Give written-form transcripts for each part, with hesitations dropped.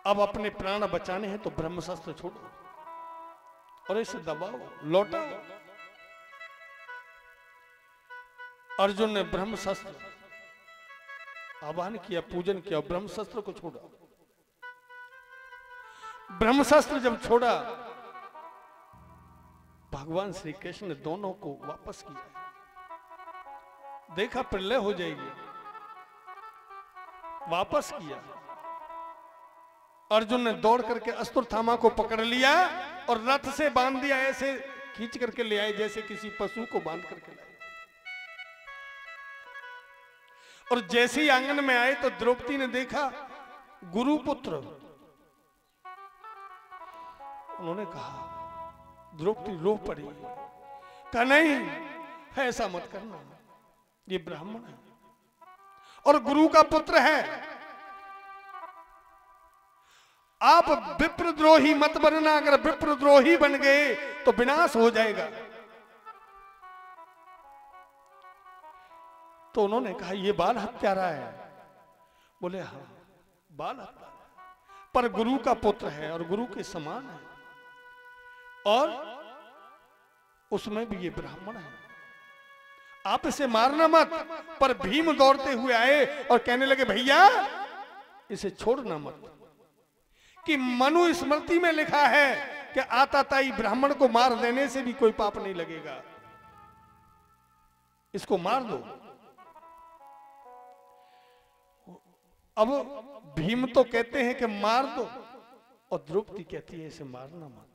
अब अपने प्राण बचाने हैं तो ब्रह्मशस्त्र छोड़ो और इसे दबाओ, लौटाओ। अर्जुन ने ब्रह्मशस्त्र आवाहन किया, पूजन किया, ब्रह्मशस्त्र को छोड़ा। ब्रह्मशस्त्र जब छोड़ा, भगवान श्री कृष्ण ने दोनों को वापस किया। देखा प्रलय हो जाएगी, वापस किया। अर्जुन ने दौड़ करके अश्वत्थामा को पकड़ लिया और रथ से बांध दिया, ऐसे खींच करके ले आए जैसे किसी पशु को बांध करके लाए। और जैसे ही आंगन में आए तो द्रौपदी ने देखा गुरुपुत्र। उन्होंने कहा, द्रौपदी रो पड़ी, कहा नहीं, ऐसा मत करना, ये ब्राह्मण है और गुरु का पुत्र है। आप विप्रद्रोही मत बनना, अगर विप्रद्रोही बन गए तो विनाश हो जाएगा। तो उन्होंने कहा, ये बाल हत्यारा है। बोले हाँ, बाल हत्यारा, पर गुरु का पुत्र है और गुरु के समान है, और उसमें भी ये ब्राह्मण है, आप इसे मारना मत। पर भीम दौड़ते हुए आए और कहने लगे, भैया इसे छोड़ना मत, कि मनु स्मृति में लिखा है कि आताताई ब्राह्मण को मार देने से भी कोई पाप नहीं लगेगा, इसको मार दो। अब भीम तो कहते हैं कि मार दो, और द्रौपदी कहती है इसे मारना मत।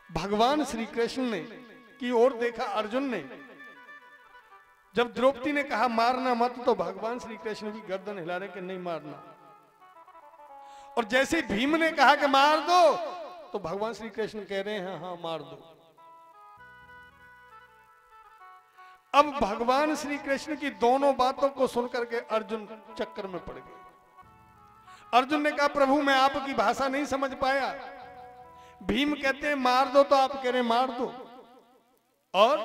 भगवान श्री कृष्ण ने की ओर देखा अर्जुन ने, जब द्रौपदी ने कहा मारना मत, तो भगवान श्री कृष्ण भी गर्दन हिला रहे कि नहीं मारना। और जैसे भीम ने कहा कि मार दो, तो भगवान श्री कृष्ण कह रहे हैं हाँ मार दो। अब भगवान श्री कृष्ण की दोनों बातों को सुनकर के अर्जुन चक्कर में पड़ गए। अर्जुन ने कहा, प्रभु मैं आपकी भाषा नहीं समझ पाया। भीम कहते हैं मार दो, तो आप कह रहे हैं मार दो, और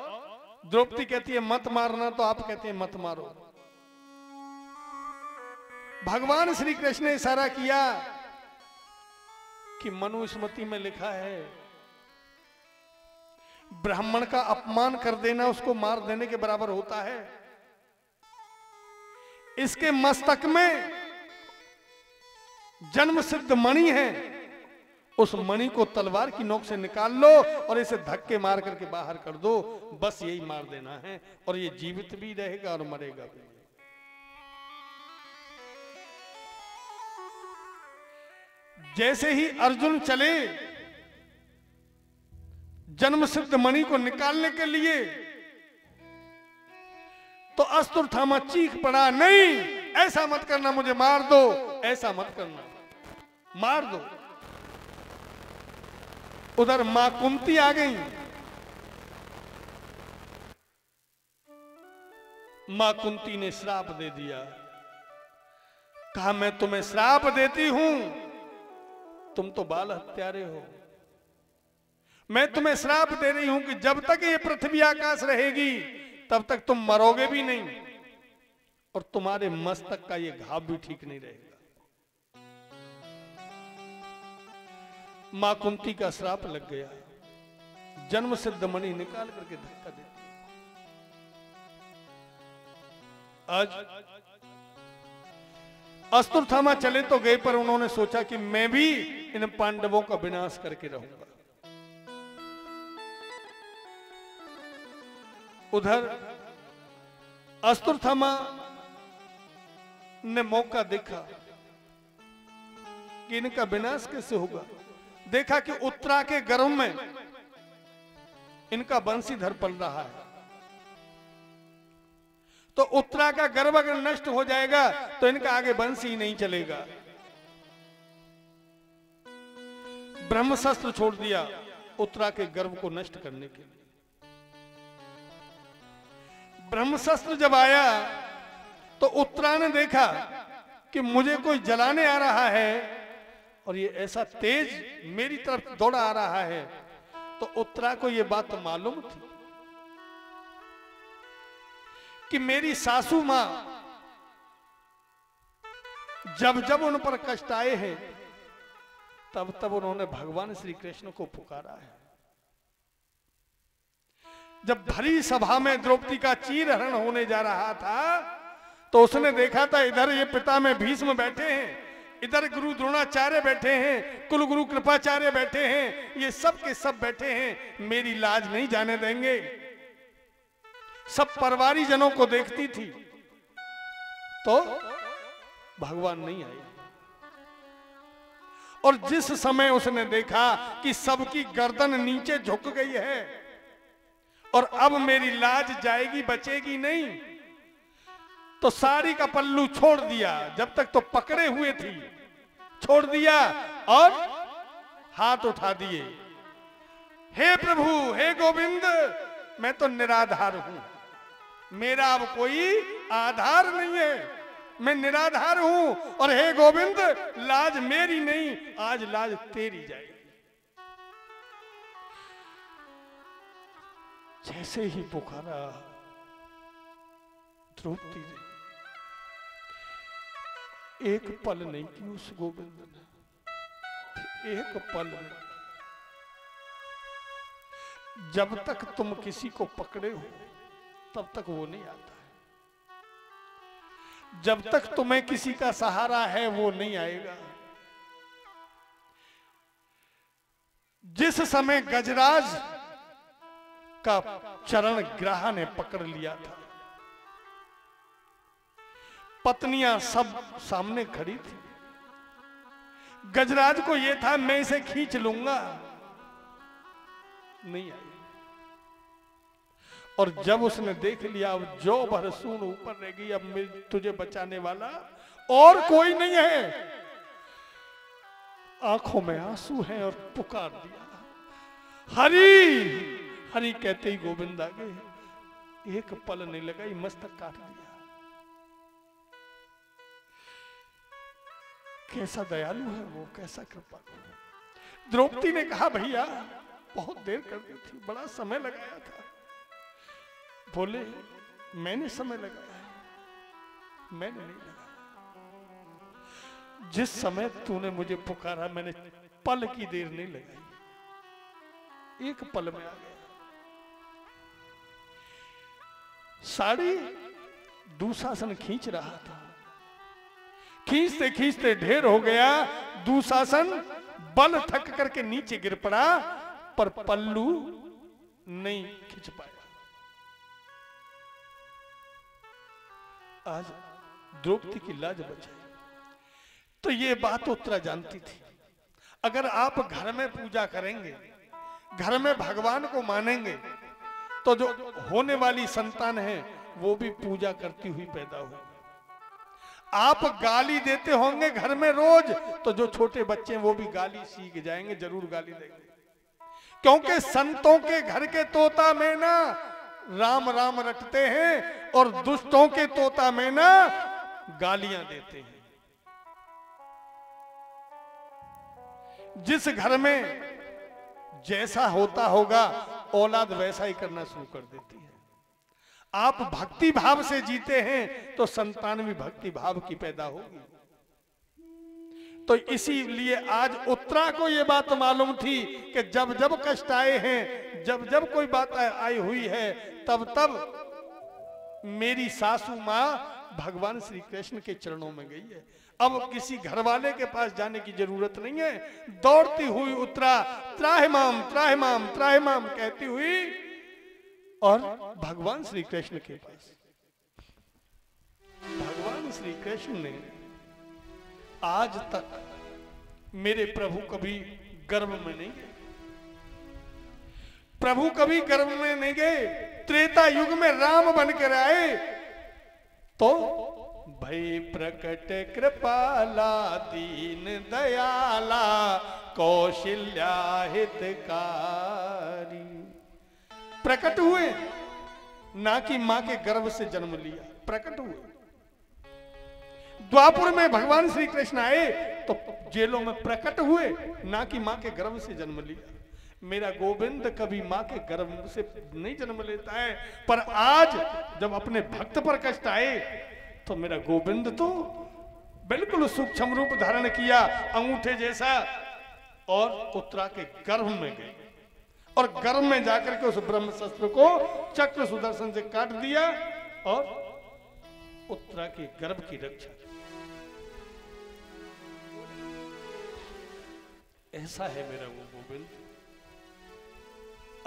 द्रौपदी कहती है मत मारना, तो आप कहते हैं मत मारो। भगवान श्री कृष्ण ने इशारा किया कि मनुस्मृति में लिखा है ब्राह्मण का अपमान कर देना उसको मार देने के बराबर होता है। इसके मस्तक में जन्म सिद्ध मणि है, उस मणि को तलवार की नोक से निकाल लो और इसे धक्के मार करके बाहर कर दो, बस यही मार देना है, और ये जीवित भी रहेगा और मरेगा भी। जैसे ही अर्जुन चले जन्म सिद्ध मणि को निकालने के लिए, तो अश्वत्थामा चीख पड़ा, नहीं ऐसा मत करना, मुझे मार दो, ऐसा मत करना, मार दो। उधर मां कुंती आ गई। मां कुंती ने श्राप दे दिया, कहा मैं तुम्हें श्राप देती हूं, तुम तो बाल हत्यारे हो, मैं तुम्हें श्राप दे रही हूं कि जब तक ये पृथ्वी आकाश रहेगी तब तक तुम मरोगे भी नहीं, और तुम्हारे मस्तक का ये घाव भी ठीक नहीं रहेगा। मां कुंती का श्राप लग गया, जन्म सिद्ध मणि निकाल करके धक्का देती। आज अश्वत्थामा चले तो गए, पर उन्होंने सोचा कि मैं भी इन पांडवों का विनाश करके रहूंगा। उधर अश्वत्थामा ने मौका देखा कि इनका विनाश कैसे होगा। देखा कि उत्तरा के गर्भ में इनका बंशीधर पल रहा है, तो उत्तरा का गर्भ अगर नष्ट हो जाएगा तो इनका आगे वंश ही नहीं चलेगा। ब्रह्मशस्त्र छोड़ दिया उत्तरा के गर्भ को नष्ट करने के लिए। ब्रह्मशस्त्र जब आया तो उत्तरा ने देखा कि मुझे कोई जलाने आ रहा है और ये ऐसा तेज मेरी तरफ दौड़ा आ रहा है, तो उत्तरा को ये बात मालूम थी कि मेरी सासू मां जब जब उन पर कष्ट आए हैं तब तब उन्होंने भगवान श्री कृष्ण को पुकारा है। जब भरी सभा में द्रौपदी का चीरहरण होने जा रहा था तो उसने देखा था इधर ये पिता में भीष्म बैठे हैं, इधर गुरु द्रोणाचार्य बैठे हैं, कुल गुरु कृपाचार्य बैठे हैं, ये सब के सब बैठे हैं, मेरी लाज नहीं जाने देंगे। सब परवारी जनों को देखती थी तो भगवान नहीं आए। और जिस समय उसने देखा कि सबकी गर्दन नीचे झुक गई है और अब मेरी लाज जाएगी बचेगी नहीं, तो साड़ी का पल्लू छोड़ दिया, जब तक तो पकड़े हुए थी छोड़ दिया और हाथ उठा दिए, हे प्रभु हे गोविंद मैं तो निराधार हूं, मेरा अब कोई आधार नहीं है, मैं निराधार हूं और हे गोविंद लाज मेरी नहीं, आज लाज तेरी जाएगी। जैसे ही पुकारा द्रौपदी ने, एक पल नहीं की उस गोविंद ने, एक पल नहीं। जब तक तुम किसी को पकड़े हो तब तक वो नहीं आता है, जब तक तुम्हें किसी का सहारा है वो नहीं आएगा। जिस समय गजराज का चरण ग्राह ने पकड़ लिया था, पत्नियां सब सामने खड़ी थी, गजराज को यह था मैं इसे खींच लूंगा, नहीं आई। और जब उसने देख लिया अब जो भरसून ऊपर रह गई, अब तुझे बचाने वाला और कोई नहीं है, आंखों में आंसू हैं और पुकार दिया हरि हरि कहते ही गोविंद आ गए। एक पल नहीं लगा, मस्तक काट दिया। कैसा दयालु है वो, कैसा कृपालु। द्रौपदी ने कहा भैया बहुत देर कर दी थी, बड़ा समय लगाया था। बोले मैंने समय लगाया है, मैंने नहीं लगाया। जिस समय तूने मुझे पुकारा मैंने पल की देर नहीं लगाई, एक पल में आ गया। साड़ी दुशासन खींच रहा था, खींचते खींचते ढेर हो गया, दुशासन बल थक करके नीचे गिर पड़ा पर पल्लू नहीं खींच पाया। आज द्रौपदी की लाज बचाई। तो ये बात उत्तरा जानती थी, अगर आप घर में पूजा करेंगे, घर में भगवान को मानेंगे, तो जो होने वाली संतान है वो भी पूजा करती हुई पैदा होगी। आप गाली देते होंगे घर में रोज, तो जो छोटे बच्चे हैं वो भी गाली सीख जाएंगे, जरूर गाली देंगे। क्योंकि संतों के घर के तोता में ना राम राम रटते हैं और दुष्टों के तोता में ना गालियां देते हैं। जिस घर में जैसा होता होगा औलाद वैसा ही करना शुरू कर देती है। आप भक्ति भाव से जीते हैं तो संतान भी भक्ति भाव की पैदा होगी। तो इसीलिए आज उत्तरा को यह बात मालूम थी कि जब जब कष्ट आए हैं, जब जब कोई बात आई हुई है, तब तब मेरी सासू मां भगवान श्री कृष्ण के चरणों में गई है। अब किसी घर वाले के पास जाने की जरूरत नहीं है। दौड़ती हुई उत्तरा त्राहिमाम त्राहिमाम त्राहिमाम कहती हुई और भगवान श्री कृष्ण के पास। भगवान श्री कृष्ण ने आज तक मेरे प्रभु कभी गर्भ में नहीं गए, प्रभु कभी गर्भ में नहीं गए। त्रेता युग में राम बनकर आए तो भई प्रकट कृपाला दीन दयाला कौशल्या हितकारी। प्रकट हुए, ना कि मां के गर्भ से जन्म लिया, प्रकट हुए। द्वापुर में भगवान श्री कृष्ण आए तो जेलों में प्रकट हुए, ना कि मां के गर्भ से जन्म लिया। मेरा गोविंद कभी मां के गर्भ से नहीं जन्म लेता है, पर आज जब अपने भक्त पर कष्ट आए तो मेरा गोविंद तो बिल्कुल सूक्ष्म रूप धारण किया अंगूठे जैसा और उत्तरा के गर्भ में गए और गर्भ में जाकर के उस ब्रह्म शस्त्र को चक्र सुदर्शन से काट दिया और उत्तरा के गर्भ की रक्षा की। ऐसा है मेरा वो गोविंद,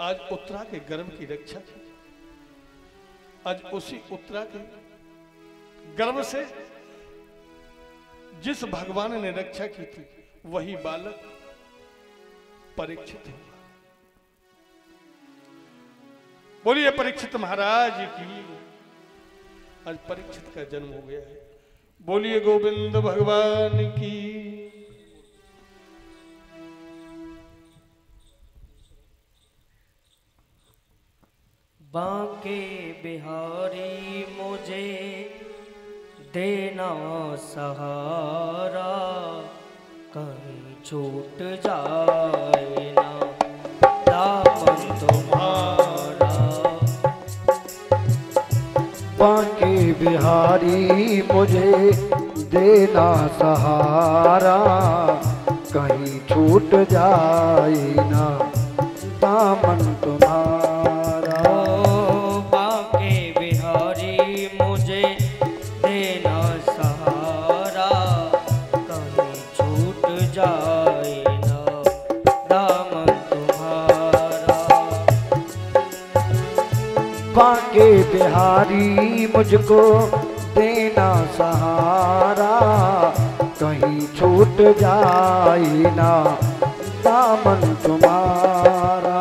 आज उत्तरा के गर्भ की रक्षा की। आज उसी उत्तरा के गर्भ से जिस भगवान ने रक्षा की थी वही बालक परीक्षित हुआ। बोलिए परीक्षित महाराज की। आज परीक्षित का जन्म हो गया है। बोलिए गोविंद भगवान की। बांके बिहारी मुझे देना सहारा, कहीं छूट जाए ना दामन तुम्हारा। बांके बिहारी मुझे देना सहारा, कहीं छूट जाए ना दामन तुम्हारा। बांके बिहारी मुझे देना सहारा, कहीं छूट जाए ना दामन तुम्हारा। बांके बिहारी मुझको देना सहारा, कहीं छूट जाए ना दामन तुम्हारा।